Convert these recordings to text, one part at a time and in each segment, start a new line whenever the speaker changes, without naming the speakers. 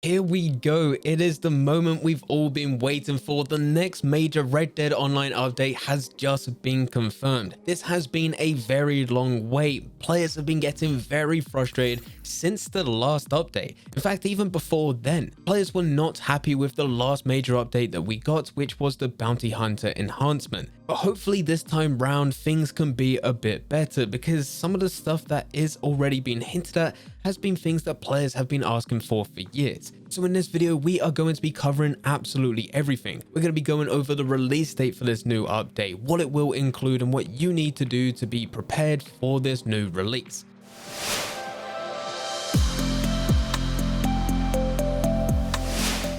Here we go. It is the moment we've all been waiting for. The next major Red Dead Online update has just been confirmed. This has been a very long wait. Players have been getting very frustrated since the last update. In fact, even before then, players were not happy with the last major update that we got, which was the Bounty Hunter enhancement. But hopefully this time round things can be a bit better, because some of the stuff that is already being hinted at has been things that players have been asking for years. So in this video, we are going to be covering absolutely everything. We're going to be going over the release date for this new update, what it will include, and what you need to do to be prepared for this new release.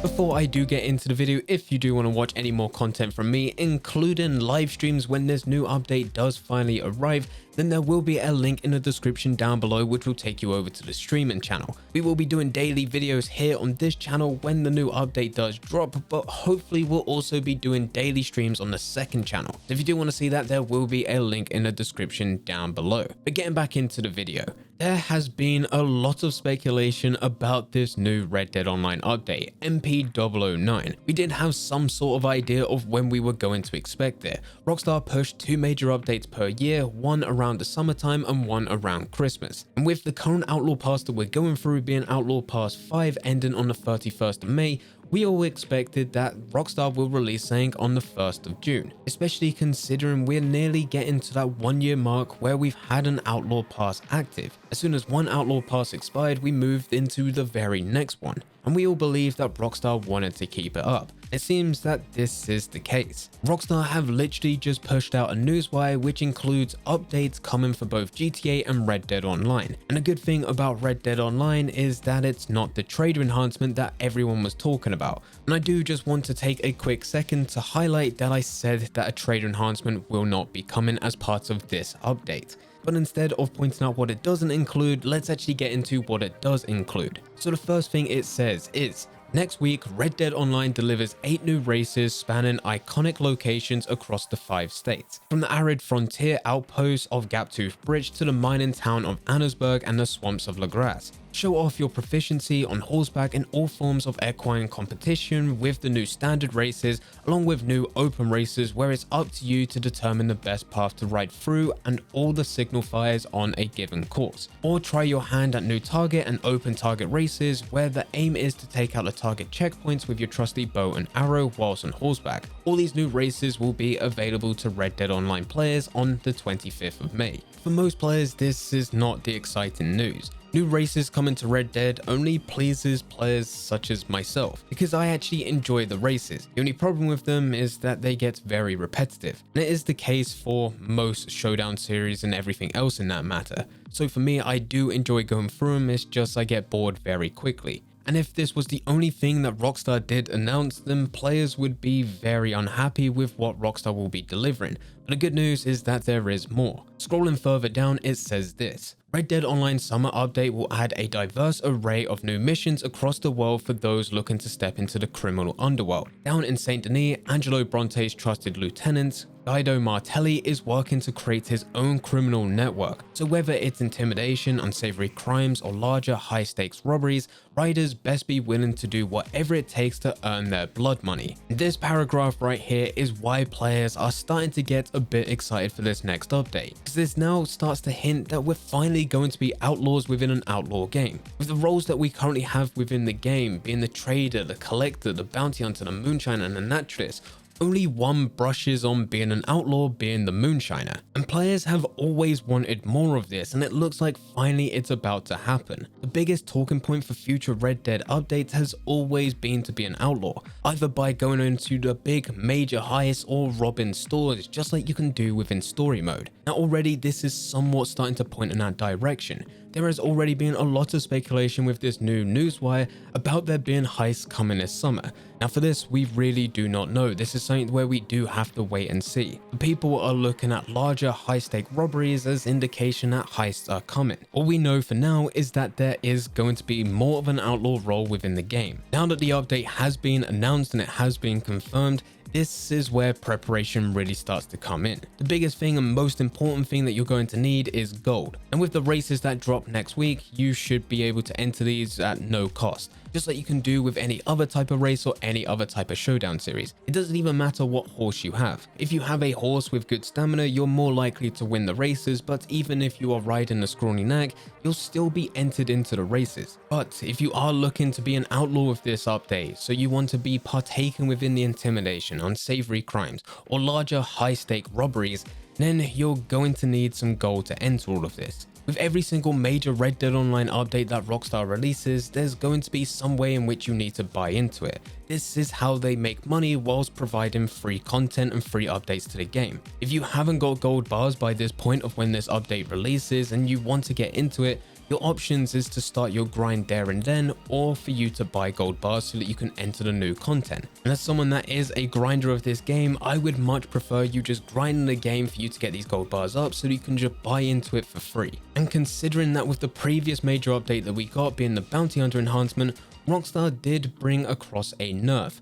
Before I do get into the video, if you do want to watch any more content from me, including live streams when this new update does finally arrive, then there will be a link in the description down below which will take you over to the streaming channel. We will be doing daily videos here on this channel when the new update does drop, but hopefully we'll also be doing daily streams on the second channel. So if you do want to see that, there will be a link in the description down below. But getting back into the video, there has been a lot of speculation about this new Red Dead Online update, MP009. We did have some sort of idea of when we were going to expect it. Rockstar pushed 2 major updates per year, one around the summertime and one around Christmas. And with the current Outlaw Pass that we're going through being Outlaw Pass 5 ending on the 31st of May, we all expected that Rockstar will release something on the 1st of June, especially considering we're nearly getting to that 1-year mark where we've had an Outlaw Pass active. As soon as one Outlaw Pass expired, we moved into the very next one, and we all believed that Rockstar wanted to keep it up. It seems that this is the case. Rockstar have literally just pushed out a newswire which includes updates coming for both GTA and Red Dead Online. And a good thing about Red Dead Online is that it's not the trader enhancement that everyone was talking about. And I do just want to take a quick second to highlight that I said that a trader enhancement will not be coming as part of this update. But instead of pointing out what it doesn't include, let's actually get into what it does include. So the first thing it says is, next week, Red Dead Online delivers 8 new races spanning iconic locations across the 5 states. From the arid frontier outposts of Gaptooth Bridge to the mining town of Annesburg and the swamps of LaGrasse. Show off your proficiency on horseback in all forms of equine competition with the new standard races, along with new open races where it's up to you to determine the best path to ride through and all the signal fires on a given course. Or try your hand at new target and open target races where the aim is to take out the target checkpoints with your trusty bow and arrow whilst on horseback. All these new races will be available to Red Dead Online players on the 25th of May. For most players, this is not the exciting news. New races coming to Red Dead only pleases players such as myself, because I actually enjoy the races. The only problem with them is that they get very repetitive, and it is the case for most Showdown series and everything else in that matter. So for me, I do enjoy going through them, it's just I get bored very quickly. And if this was the only thing that Rockstar did announce, then players would be very unhappy with what Rockstar will be delivering. But the good news is that there is more. Scrolling further down, it says this. Red Dead Online Summer Update will add a diverse array of new missions across the world for those looking to step into the criminal underworld. Down in St. Denis, Angelo Bronte's trusted lieutenant, Guido Martelli, is working to create his own criminal network. So whether it's intimidation, unsavory crimes, or larger high-stakes robberies, riders best be willing to do whatever it takes to earn their blood money. This paragraph right here is why players are starting to get a bit excited for this next update, because this now starts to hint that we're finally going to be outlaws within an outlaw game. With the roles that we currently have within the game, being the trader, the collector, the bounty hunter, the moonshiner, and the naturalist, only one brushes on being an outlaw, being the moonshiner. And players have always wanted more of this, and it looks like finally it's about to happen. The biggest talking point for future Red Dead updates has always been to be an outlaw, either by going into the big major heists or robbing stores, just like you can do within story mode. Now already this is somewhat starting to point in that direction. There has already been a lot of speculation with this new newswire about there being heists coming this summer. Now for this, we really do not know. This is something where we do have to wait and see. People are looking at larger high-stake robberies as indication that heists are coming. All we know for now is that there is going to be more of an outlaw role within the game. Now that the update has been announced and it has been confirmed, this is where preparation really starts to come in. The biggest thing and most important thing that you're going to need is gold. And with the races that drop next week, you should be able to enter these at no cost. just like you can do with any other type of race or any other type of showdown series. It doesn't even matter what horse you have. If you have a horse with good stamina, you're more likely to win the races, but even if you are riding a scrawny nag, you'll still be entered into the races. But if you are looking to be an outlaw with this update, so you want to be partaking within the intimidation, unsavory crimes, or larger high-stake robberies, then you're going to need some gold to enter all of this. With every single major Red Dead Online update that Rockstar releases, there's going to be some way in which you need to buy into it. This is how they make money whilst providing free content and free updates to the game. If you haven't got gold bars by this point of when this update releases and you want to get into it, your options is to start your grind there and then, or for you to buy gold bars so that you can enter the new content. And as someone that is a grinder of this game, I would much prefer you just grind the game for you to get these gold bars up so that you can just buy into it for free. And considering that with the previous major update that we got being the bounty hunter enhancement, Rockstar did bring across a nerf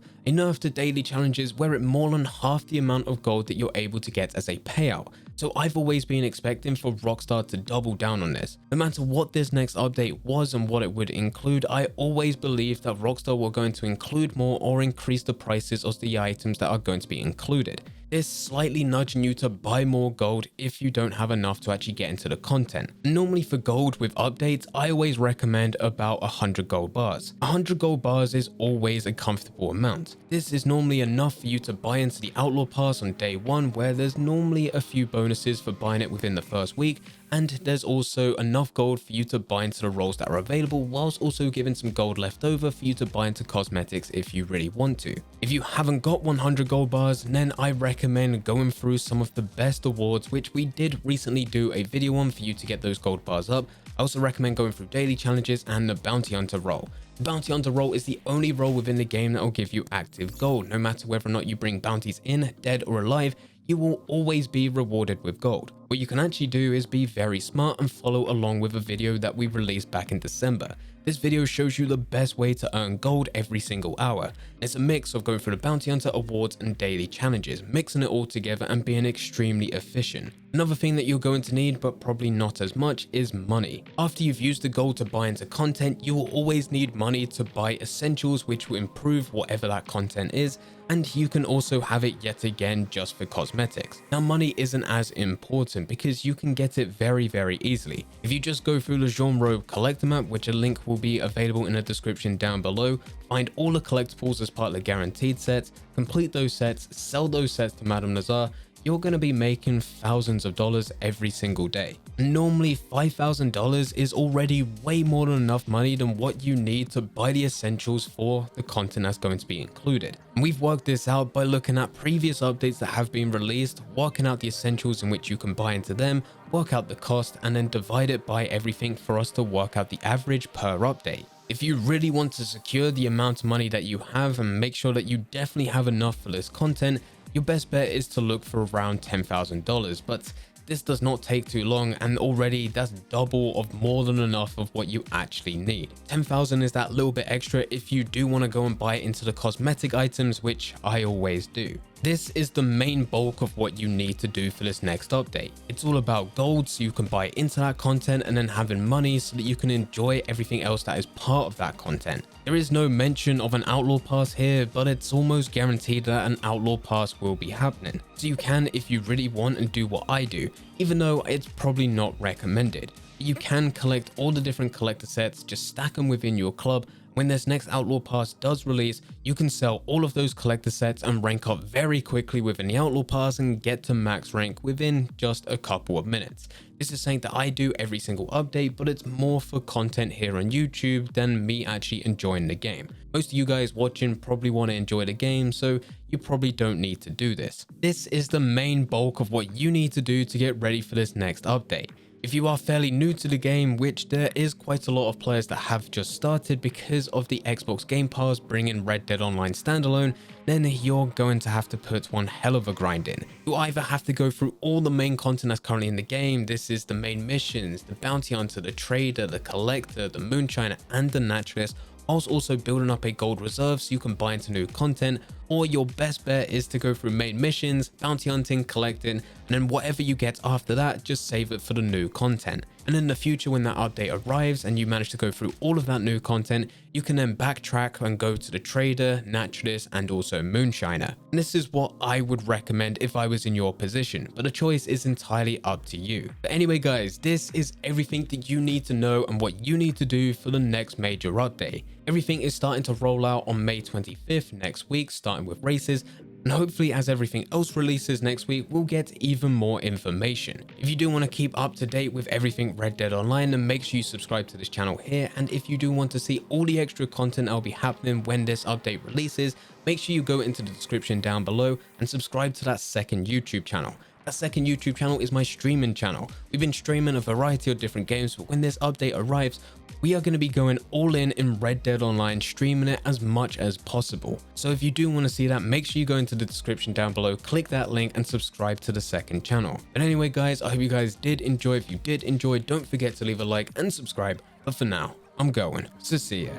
to daily challenges where it more than half the amount of gold that you're able to get as a payout. So I've always been expecting for Rockstar to double down on this. No matter what this next update was and what it would include, I always believed that Rockstar were going to include more or increase the prices of the items that are going to be included. This slightly nudging you to buy more gold if you don't have enough to actually get into the content. Normally for gold with updates, I always recommend about 100 gold bars. 100 gold bars is always a comfortable amount. This is normally enough for you to buy into the Outlaw Pass on day one, where there's normally a few bonuses for buying it within the first week, and there's also enough gold for you to buy into the roles that are available, whilst also giving some gold left over for you to buy into cosmetics if you really want to. If you haven't got 100 gold bars, then I recommend going through some of the best awards, which we did recently do a video on for you to get those gold bars up. I also recommend going through daily challenges and the bounty hunter role. The bounty hunter role is the only role within the game that will give you active gold. No matter whether or not you bring bounties in, dead or alive, you will always be rewarded with gold. What you can actually do is be very smart and follow along with a video that we released back in December. This video shows you the best way to earn gold every single hour. It's a mix of going through the bounty hunter awards and daily challenges, mixing it all together and being extremely efficient. Another thing that you're going to need, but probably not as much, is money. After you've used the gold to buy into content, you will always need money to buy essentials which will improve whatever that content is, and you can also have it yet again just for cosmetics. Now money isn't as important because you can get it very easily. If you just go through the genre collector map, which a link will be available in the description down below, find all the collectibles as part of the guaranteed sets, complete those sets, sell those sets to Madame Nazar, you're going to be making thousands of dollars every single day. Normally $5,000 is already way more than enough money than what you need to buy the essentials for the content that's going to be included. And we've worked this out by looking at previous updates that have been released, working out the essentials in which you can buy into them, work out the cost, and then divide it by everything for us to work out the average per update. If you really want to secure the amount of money that you have and make sure that you definitely have enough for this content, your best bet is to look for around $10,000, but this does not take too long, and already that's double of more than enough of what you actually need. 10,000 is that little bit extra if you do want to go and buy into the cosmetic items, which I always do. This is the main bulk of what you need to do for this next update. It's all about gold so you can buy into that content, and then having money so that you can enjoy everything else that is part of that content. There is no mention of an Outlaw Pass here, but it's almost guaranteed that an Outlaw Pass will be happening. So you can, if you really want, and do what I do, even though it's probably not recommended. You can collect all the different collector sets, just stack them within your club. When this next Outlaw Pass does release, you can sell all of those collector sets and rank up very quickly within the Outlaw Pass and get to max rank within just a couple of minutes. This is something that I do every single update, but it's more for content here on YouTube than me actually enjoying the game. Most of you guys watching probably want to enjoy the game, so you probably don't need to do this. This is the main bulk of what you need to do to get ready for this next update. If you are fairly new to the game, which there is quite a lot of players that have just started because of the Xbox Game Pass bringing Red Dead Online standalone, then you're going to have to put one hell of a grind in. You either have to go through all the main content that's currently in the game. This is the main missions, the bounty hunter, the trader, the collector, the moonshiner, and the naturalist, whilst also building up a gold reserve so you can buy into new content, or your best bet is to go through main missions, bounty hunting, collecting, and then whatever you get after that, just save it for the new content. And in the future, when that update arrives and you manage to go through all of that new content, you can then backtrack and go to the trader, naturalist, and also moonshiner. And this is what I would recommend if I was in your position, but the choice is entirely up to you. But anyway guys, this is everything that you need to know and what you need to do for the next major update. Everything is starting to roll out on May 25th next week, starting with races. And hopefully as everything else releases next week, we'll get even more information. If you do want to keep up to date with everything Red Dead Online, then make sure you subscribe to this channel here. And if you do want to see all the extra content that'll be happening when this update releases, make sure you go into the description down below and subscribe to that second YouTube channel. That second YouTube channel is my streaming channel. We've been streaming a variety of different games, but when this update arrives, we are going to be going all in Red Dead Online, streaming it as much as possible. So if you do want to see that, make sure you go into the description down below, click that link and subscribe to the second channel. But anyway guys, I hope you guys did enjoy. If you did enjoy, don't forget to leave a like and subscribe. But for now, I'm going. So see ya.